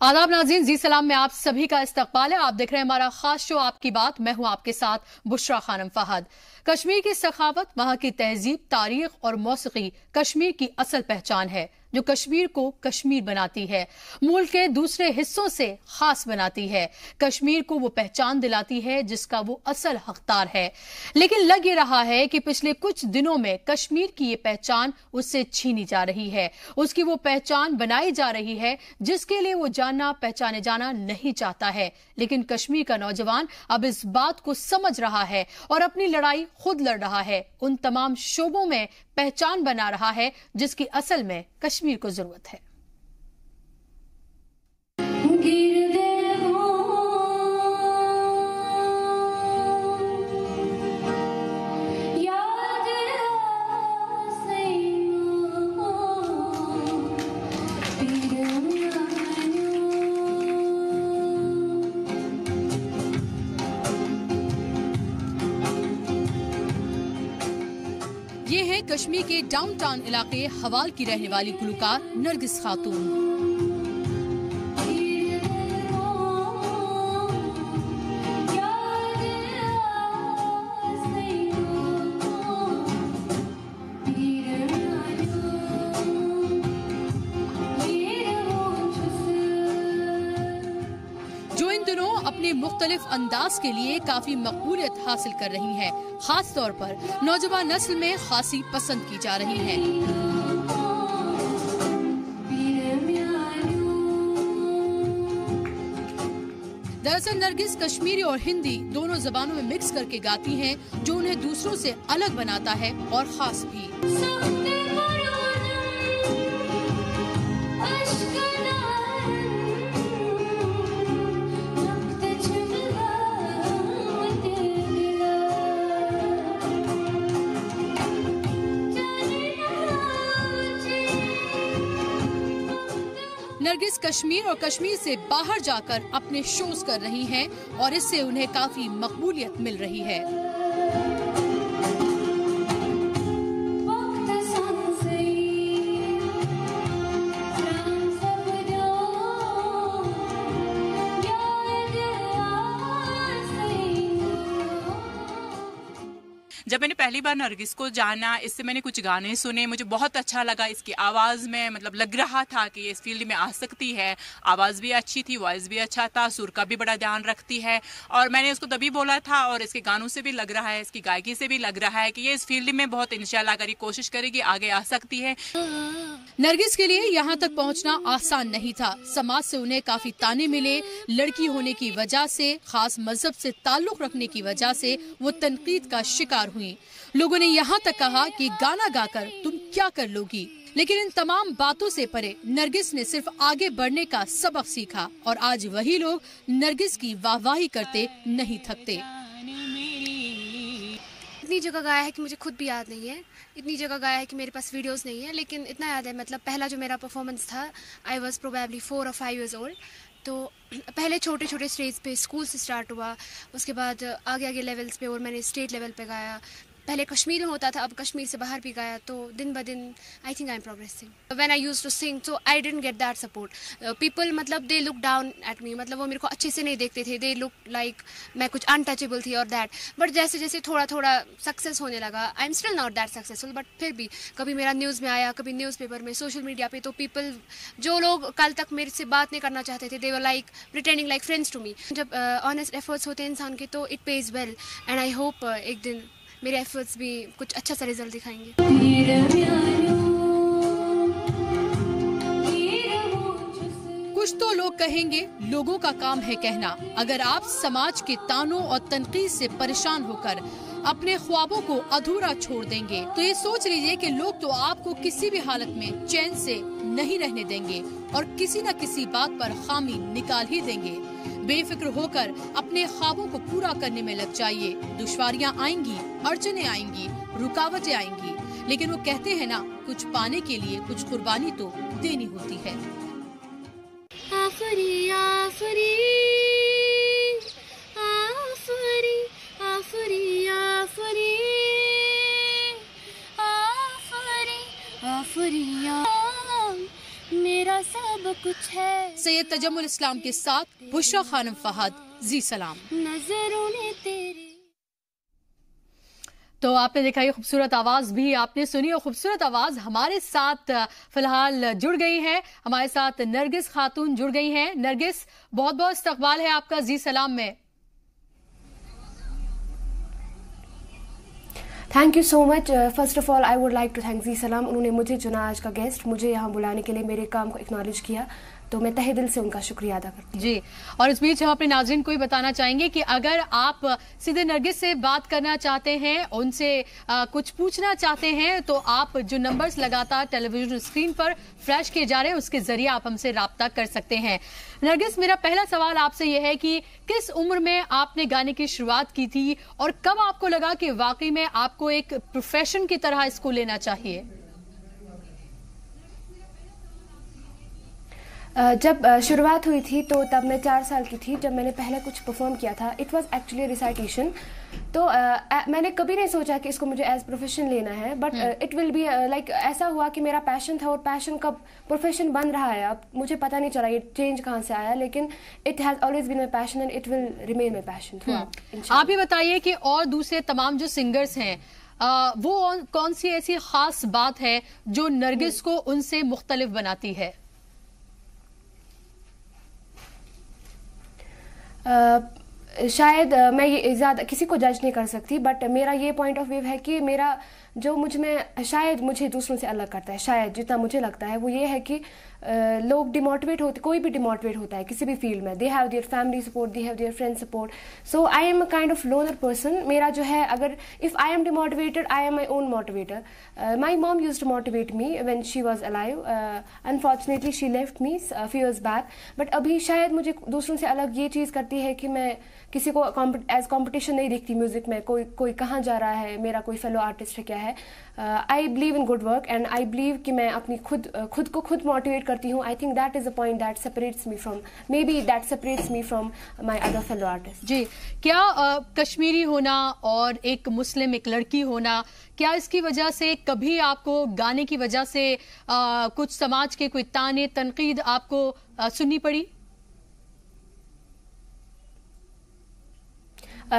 आदाब नाज़रीन, जी सलाम में आप सभी का इस्तकबाल है। आप देख रहे हैं हमारा खास शो आपकी बात। मैं हूं आपके साथ बुशरा खानम फहद। कश्मीर की सखावत, वहां की तहजीब, तारीख और मौसीकी कश्मीर की असल पहचान है जो कश्मीर को कश्मीर बनाती है, मुल्क के दूसरे हिस्सों से खास बनाती है, कश्मीर को वो पहचान दिलाती है जिसका वो असल हकदार है। लेकिन लग ये रहा है कि पिछले कुछ दिनों में कश्मीर की ये पहचान उससे छीनी जा रही है, उसकी वो पहचान बनाई जा रही है जिसके लिए वो जानना पहचाने जाना नहीं चाहता है। लेकिन कश्मीर का नौजवान अब इस बात को समझ रहा है और अपनी लड़ाई खुद लड़ रहा है, उन तमाम शोबों में पहचान बना रहा है जिसकी असल में कश्मीर को जरूरत है। ये है कश्मीर के डाउनटाउन इलाके हवाल की रहने वाली गुलकार नरगिस खातून। जो इन दिनों अपने मुख्तलिफ अंदाज के लिए काफी मकबूलियत हासिल कर रही हैं, खास तौर पर नौजवान नस्ल में खासी पसंद की जा रही हैं। दरअसल नरगिस कश्मीरी और हिंदी दोनों जबानों में मिक्स करके गाती हैं, जो उन्हें दूसरों से अलग बनाता है और खास भी। नरगिस कश्मीर और कश्मीर से बाहर जाकर अपने शोज कर रही हैं और इससे उन्हें काफी मकबूलियत मिल रही है। जब मैंने पहली बार नरगिस को जाना, इससे मैंने कुछ गाने सुने, मुझे बहुत अच्छा लगा। इसकी आवाज़ में मतलब लग रहा था कि ये इस फील्ड में आ सकती है। आवाज़ भी अच्छी थी, वॉइस भी अच्छा था, सुर का भी बड़ा ध्यान रखती है और मैंने उसको तभी बोला था और इसके गानों से भी लग रहा है, इसकी गायकी से भी लग रहा है कि ये इस फील्ड में बहुत इंशाल्लाह अगर ये कोशिश करेगी आगे आ सकती है। नरगिस के लिए यहाँ तक पहुँचना आसान नहीं था। समाज से उन्हें काफी ताने मिले। लड़की होने की वजह से, खास मजहब से ताल्लुक रखने की वजह से वो तनकीद का शिकार हुई। लोगों ने यहाँ तक कहा कि गाना गाकर तुम क्या कर लोगी। लेकिन इन तमाम बातों से परे नरगिस ने सिर्फ आगे बढ़ने का सबक सीखा और आज वही लोग नरगिस की वाहवाही करते नहीं थकते। इतनी जगह गाया है कि मुझे खुद भी याद नहीं है, इतनी जगह गाया है कि मेरे पास वीडियोस नहीं है, लेकिन इतना याद है मतलब पहला जो मेरा परफॉर्मेंस था, I was probably 4 or 5 years old। तो पहले छोटे छोटे स्टेज पे स्कूल से स्टार्ट हुआ, उसके बाद आगे आगे लेवल्स पे और मैंने स्टेट लेवल पे गाया। पहले कश्मीर में होता था, अब कश्मीर से बाहर भी गाया, तो दिन ब दिन I think I am progressing. When I used to sing so I didn't get that support. People मतलब they look down at me, मतलब वो मेरे को अच्छे से नहीं देखते थे, दे लुक लाइक मैं कुछ अनटचेबल थी और दैट। बट जैसे जैसे थोड़ा थोड़ा सक्सेस होने लगा, I am still not that successful, but फिर भी कभी मेरा न्यूज़ में आया, कभी न्यूज़पेपर में, सोशल मीडिया पे, तो पीपल जो लोग कल तक मेरे से बात नहीं करना चाहते थे, they were like pretending like friends to me. जब ऑनेस्ट एफर्ट्स होते हैं इंसान के तो it pays well and I hope एक दिन मेरे एफर्ट्स भी कुछ अच्छा सा रिजल्ट दिखाएंगे। कुछ तो लोग कहेंगे, लोगों का काम है कहना। अगर आप समाज के तानों और तनकीद से परेशान होकर अपने ख्वाबों को अधूरा छोड़ देंगे तो ये सोच लीजिए कि लोग तो आपको किसी भी हालत में चैन से नहीं रहने देंगे और किसी न किसी बात पर खामी निकाल ही देंगे। बेफिक्र होकर अपने ख्वाबों को पूरा करने में लग जाइए। दुश्वारियां आएंगी, अड़चने आएंगी, रुकावटें आएंगी, लेकिन वो कहते हैं ना, कुछ पाने के लिए कुछ कुर्बानी तो देनी होती है। आफरी आफरी आफरी आफरी आफरी आफरी आफरी मेरा सब जो कुछ है सैयद तजम्मुल इस्लाम के साथ बुशरा खानम फहद, जी सलाम। नजरों ने तेरी। तो आपने देखा ये खूबसूरत आवाज भी आपने सुनी और खूबसूरत आवाज हमारे साथ फिलहाल जुड़ गई है, हमारे साथ नरगिस खातून जुड़ गई हैं। नरगिस, बहुत बहुत इस्तकबाल है आपका जी सलाम में। Thank you so much. First of all I would like to thank Zee Salaam, उन्होंने मुझे चुना आज का गेस्ट, मुझे यहाँ बुलाने के लिए, मेरे काम को एक्नॉलेज किया, तो मैं तहे दिल से उनका शुक्रिया अदा करती हूँ। जी, और इस बीच हम अपने नाज़रीन को ही बताना चाहेंगे कि अगर आप सीधे नरगिस से बात करना चाहते हैं, उनसे कुछ पूछना चाहते हैं, तो आप जो नंबर्स लगातार टेलीविजन स्क्रीन पर फ्लैश किए जा रहे हैं उसके जरिए आप हमसे राब्ता कर सकते हैं। नरगिस, मेरा पहला सवाल आपसे यह है कि किस उम्र में आपने गाने की शुरुआत की थी और कब आपको लगा कि वाकई में आपको एक प्रोफेशन की तरह इसको लेना चाहिए? जब शुरुआत हुई थी तो तब मैं 4 साल की थी जब मैंने पहले कुछ परफॉर्म किया था। It was actually recitation. तो मैंने कभी नहीं सोचा कि इसको मुझे एज प्रोफेशन लेना है, but it will be like ऐसा हुआ कि मेरा पैशन था और पैशन कब प्रोफेशन बन रहा है अब मुझे पता नहीं चला ये चेंज कहाँ से आया, लेकिन it has always been my passion and it will remain my passion. आप ही बताइए कि और दूसरे तमाम जो सिंगर्स हैं वो कौन सी ऐसी खास बात है जो नरगिस को उनसे मुख्तलिफ बनाती है? शायद मैं ये ज़्यादा किसी को जज नहीं कर सकती, बट मेरा ये पॉइंट ऑफ व्यू है कि मेरा जो मुझ में शायद मुझे दूसरों से अलग करता है, शायद जितना मुझे लगता है वो ये है कि लोग डिमोटिवेट होते, कोई भी डिमोटिवेट होता है किसी भी फील्ड में, they have their family support, they have their friend support, so I am a kind of loner person. मेरा जो है, अगर if I am demotivated I am my own motivator. My mom used to motivate me when she was alive, unfortunately she left me few years back, but अभी शायद मुझे दूसरों से अलग ये चीज़ करती है कि मैं किसी को एज कॉम्पिटिशन नहीं देखती म्यूजिक में, कोई कहाँ जा रहा है, मेरा कोई फेलो आर्टिस्ट है क्या है। I believe in good work and I believe कि मैं अपनी खुद को खुद मोटिवेट करती हूँ। I think that is a point that separates me from, maybe that separates me from my other fellow artist. जी, क्या कश्मीरी होना और एक मुस्लिम एक लड़की होना, क्या इसकी वजह से कभी आपको गाने की वजह से कुछ समाज के कोई ताने तनकीद आपको सुननी पड़ी?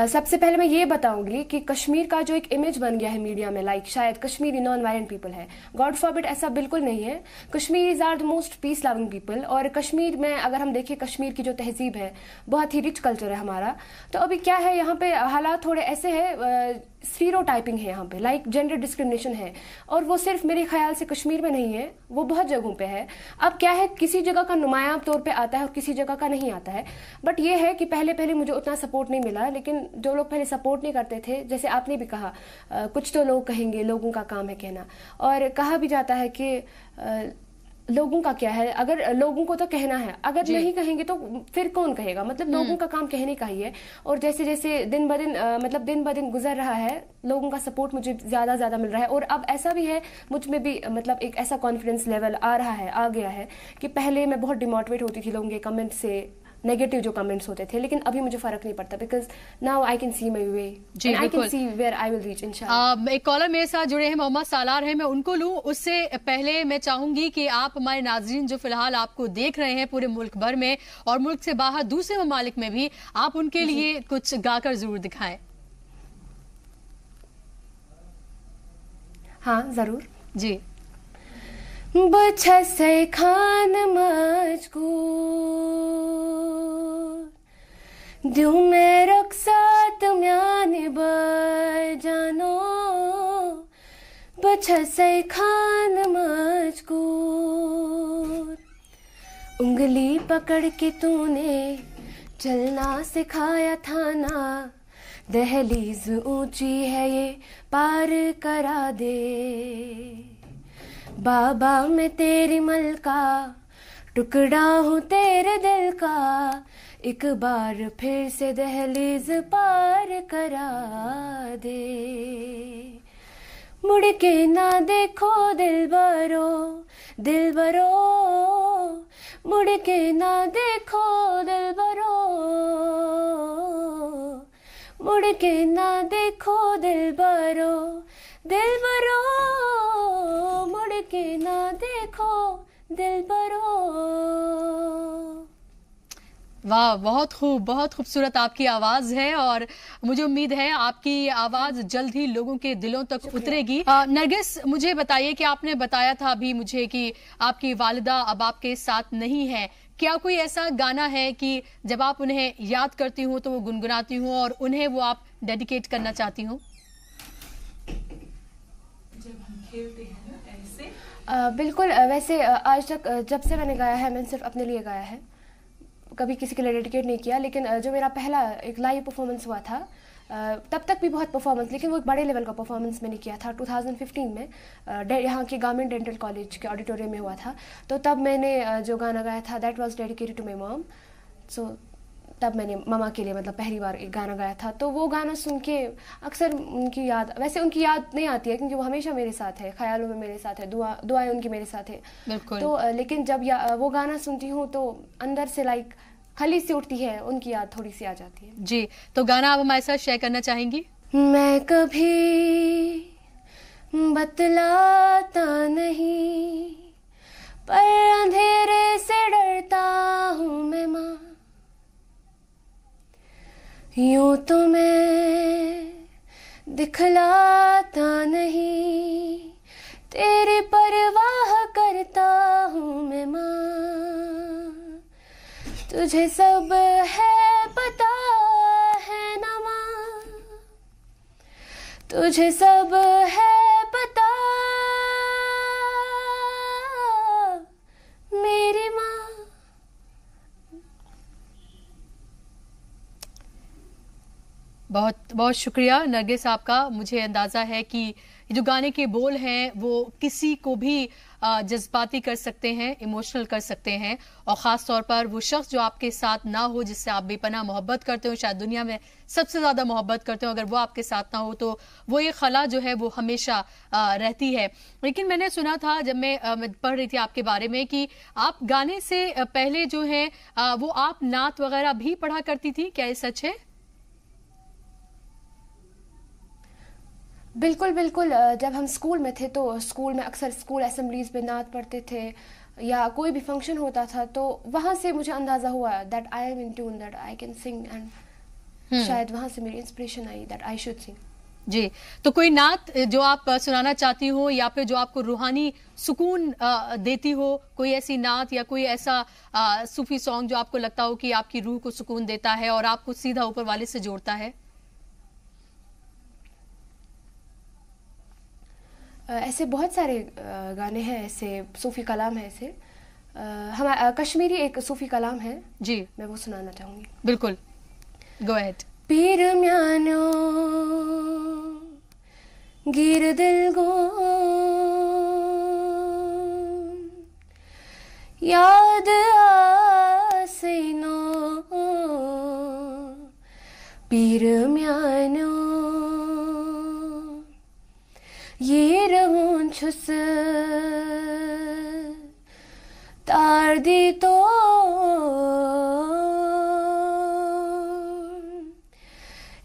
सबसे पहले मैं ये बताऊंगी कि कश्मीर का जो एक इमेज बन गया है मीडिया में, लाइक शायद कश्मीरी नॉन वायलेंट पीपल है, गॉड फॉरबिड, ऐसा बिल्कुल नहीं है। Kashmiris are the most peace loving people, और कश्मीर में अगर हम देखें कश्मीर की जो तहजीब है, बहुत ही रिच कल्चर है हमारा। तो अभी क्या है, यहाँ पे हालात थोड़े ऐसे है, स्टीरियोटाइपिंग है यहाँ पे, लाइक जेंडर डिस्क्रिमिनेशन है, और वो सिर्फ मेरे ख्याल से कश्मीर में नहीं है, वो बहुत जगहों पे है। अब क्या है, किसी जगह का नुमायां तौर पे आता है और किसी जगह का नहीं आता है, बट ये है कि पहले मुझे उतना सपोर्ट नहीं मिला, लेकिन जो लोग पहले सपोर्ट नहीं करते थे, जैसे आपने भी कहा, कुछ तो लोग कहेंगे, लोगों का काम है कहना, और कहा भी जाता है कि लोगों का क्या है, अगर लोगों को तो कहना है, अगर नहीं कहेंगे तो फिर कौन कहेगा, मतलब लोगों का काम कहने का ही है। और जैसे जैसे दिन ब दिन गुजर रहा है, लोगों का सपोर्ट मुझे ज्यादा मिल रहा है, और अब ऐसा भी है मुझ में भी, मतलब एक ऐसा कॉन्फिडेंस लेवल आ गया है कि पहले मैं बहुत डिमोटिवेट होती थी लोगों के कमेंट से, नेगेटिव जो कमेंट्स होते थे, लेकिन अभी मुझे फर्क नहीं पड़ता, because now I can see my way and I can see where I will reach इंशाल्लाह। एक कॉलर मेरे साथ जुड़े हैं, मोहम्मद सालार हैं, मैं उनको लूं। उससे पहले मैं चाहूंगी कि आप हमारे नाज़रीन जो फिलहाल आपको देख रहे हैं पूरे मुल्क भर में और मुल्क से बाहर दूसरे ममालिक में भी, आप उनके लिए कुछ गाकर जरूर दिखाएं। हाँ जरूर जी। बछसे खान मजकूर द्यूं मैं रुखसात म्याने बजानो, बछसे खान मजकूर उंगली पकड़ के तूने चलना सिखाया था ना, दहलीज ऊंची है ये पार करा दे, बाबा मैं तेरी मलका टुकड़ा हूँ तेरे दिल का, एक बार फिर से दहलीज पार करा दे, मुड़ के ना देखो दिलबरो दिलबरो, मुड़ के ना देखो दिलबरो, मुड़ के ना देखो दिलबरो दिलबरो, मुड़ के ना देखो दिलबरो। वाह, बहुत खूब, बहुत खूबसूरत आपकी आवाज है और मुझे उम्मीद है आपकी आवाज जल्द ही लोगों के दिलों तक उतरेगी। नरगिस, मुझे बताइए कि आपने बताया था अभी मुझे कि आपकी वालिदा अब आपके साथ नहीं है। क्या कोई ऐसा गाना है कि जब आप उन्हें याद करती हूँ तो वो गुनगुनाती हूँ और उन्हें वो आप डेडिकेट करना चाहती हूँ? जब हम खेलते हैं ना ऐसे। बिल्कुल। वैसे आज तक जब से मैंने गाया है मैंने सिर्फ अपने लिए गाया है, कभी किसी के लिए डेडिकेट नहीं किया। लेकिन जो मेरा पहला एक लाइव परफॉर्मेंस हुआ था, तब तक भी बहुत परफॉर्मेंस, लेकिन वो एक बड़े लेवल का परफॉर्मेंस मैंने किया था 2015 में, यहाँ के गवर्नमेंट डेंटल कॉलेज के ऑडिटोरियम में हुआ था। तो तब मैंने जो गाना गाया था that was dedicated to my mom. So तब मैंने ममा के लिए मतलब पहली बार एक गाना गाया था। तो वो गाना सुन के अक्सर उनकी याद, वैसे उनकी याद नहीं आती है क्योंकि वो हमेशा मेरे साथ है, ख्यालों में मेरे साथ है, दुआएं उनकी मेरे साथ है। बिल्कुल। तो लेकिन जब वो गाना सुनती हूँ तो अंदर से लाइक खली सी उठती है, उनकी याद थोड़ी सी आ जाती है। जी, तो गाना आप हमारे साथ शेयर करना चाहेंगी? मैं कभी बतलाता नहीं पर अंधेरे से डरता हूँ मैं माँ, यूं तो मैं दिखलाता नहीं, तेरी परवाह करता हूँ मैं माँ, तुझे सब है पता है ना माँ, तुझे सब है पता मेरी माँ। बहुत बहुत शुक्रिया नरगिस आपका। मुझे अंदाजा है कि जो गाने के बोल हैं वो किसी को भी जज्बाती कर सकते हैं, इमोशनल कर सकते हैं, और ख़ास तौर पर वो शख्स जो आपके साथ ना हो, जिससे आप बेपनाह मोहब्बत करते हो, शायद दुनिया में सबसे ज़्यादा मोहब्बत करते हो, अगर वो आपके साथ ना हो तो वो ये खला जो है वो हमेशा रहती है। लेकिन मैंने सुना था जब मैं पढ़ रही थी आपके बारे में कि आप गाने से पहले जो है वो आप नात वगैरह भी पढ़ा करती थी, क्या ये सच है? बिल्कुल बिल्कुल। जब हम स्कूल में थे तो स्कूल में अक्सर स्कूल असेंबलीज में नात पढ़ते थे या कोई भी फंक्शन होता था, तो वहाँ से मुझे अंदाज़ा हुआ that I am in tune, that I can sing, and शायद वहाँ से मेरी इंस्पिरेशन आई दैट आई शुड सिंग। जी, तो कोई नात जो आप सुनाना चाहती हो या फिर जो आपको रूहानी सुकून देती हो, कोई ऐसी नात या कोई ऐसा सूफी सॉन्ग जो आपको लगता हो कि आपकी रूह को सुकून देता है और आपको सीधा ऊपर वाले से जोड़ता है? ऐसे बहुत सारे गाने हैं, ऐसे सूफी कलाम है, ऐसे हमारा कश्मीरी एक सूफी कलाम है जी, मैं वो सुनाना चाहूंगी। बिल्कुल, गो अहेड। पीर म्यानो गिर दिल गो याद आसीनो पीर म्यानो ये रहूं छुस तार दी तो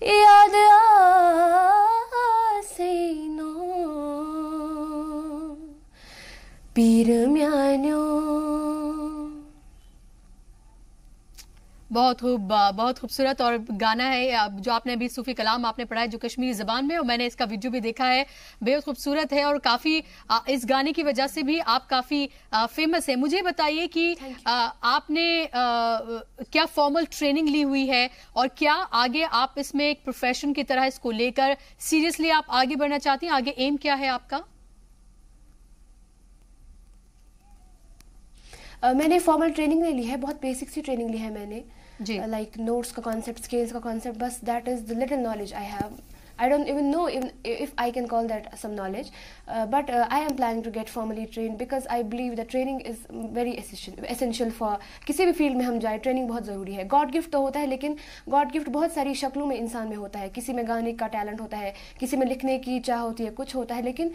याद आसीनो पीर म्यानो। बहुत खूबसूरत और गाना है जो आपने अभी सूफी कलाम आपने पढ़ा है जो कश्मीरी जबान में, और मैंने इसका वीडियो भी देखा है, बेहद खूबसूरत है और काफी इस गाने की वजह से भी आप काफी फेमस है। मुझे बताइए कि आपने क्या फॉर्मल ट्रेनिंग ली हुई है और क्या आगे आप इसमें एक प्रोफेशन की तरह इसको लेकर सीरियसली आप आगे बढ़ना चाहती हैं? आगे एम क्या है आपका? मैंने फॉर्मल ट्रेनिंग नहीं ली है, बहुत बेसिक सी ट्रेनिंग ली है मैंने, लाइक नोट्स का कॉन्सेप्ट, स्केल्स का कॉन्सेप्ट, बस that is the little knowledge I have. I don't even know if I can call that some knowledge, but I am planning to get formally trained because I believe that training is very essential for किसी भी field में हम जाए, training बहुत ज़रूरी है। God gift तो होता है, लेकिन गॉड गिफ्ट बहुत सारी शक्लों में इंसान में होता है। किसी में गाने का टैलेंट होता है, किसी में लिखने की चाह होती है, कुछ होता है, लेकिन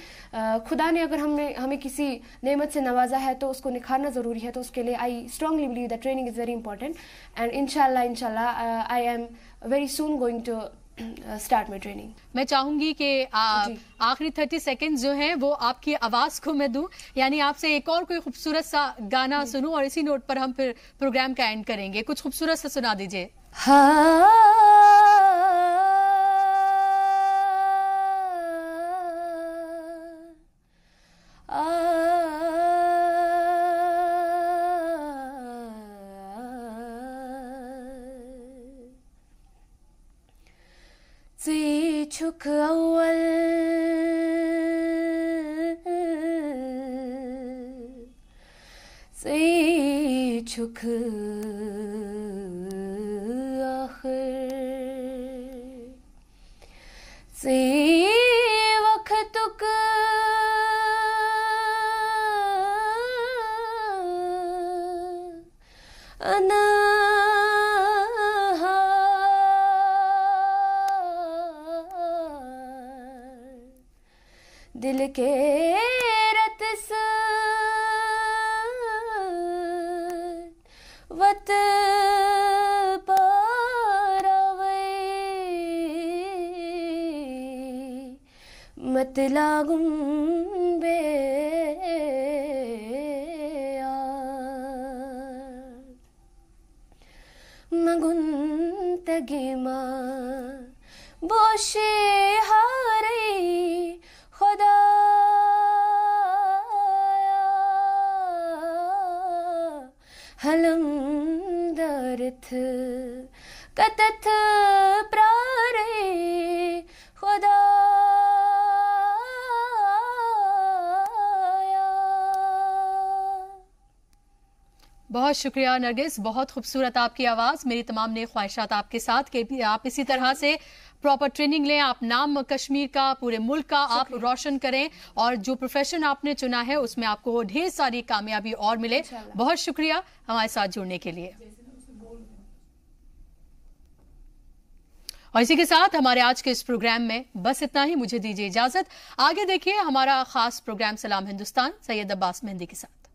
खुदा ने अगर हमें किसी नेमत से नवाजा है तो उसको निखारना ज़रूरी है। तो उसके लिए I strongly believe that training is very important, and इंशाल्लाह I am very soon going to start my training. मैं चाहूंगी कि आखिरी 30 सेकंड जो हैं वो आपकी आवाज को मैं दूं, यानी आपसे एक और कोई खूबसूरत सा गाना सुनूं और इसी नोट पर हम फिर प्रोग्राम का एंड करेंगे। कुछ खूबसूरत सा सुना दीजिए। छुक अव्वल से छुक आखिर से वक्तुक अना दिल के रत वत पारावे मत लागुम बे मगुन तगिमा बोशे हारे खुदा हलम दरथ कतथ प्रारे खुदा। बहुत शुक्रिया नरगिस, बहुत खूबसूरत आपकी आवाज़। मेरी तमाम नेक ख्वाहिशात आपके साथ कि आप इसी तरह से प्रॉपर ट्रेनिंग लें, आप नाम कश्मीर का, पूरे मुल्क का आप रोशन करें और जो प्रोफेशन आपने चुना है उसमें आपको ढेर सारी कामयाबी और मिले। बहुत शुक्रिया हमारे साथ जुड़ने के लिए। और इसी के साथ हमारे आज के इस प्रोग्राम में बस इतना ही। मुझे दीजिए इजाजत। आगे देखिए हमारा खास प्रोग्राम सलाम हिंदुस्तान सैयद अब्बास मेहंदी के साथ।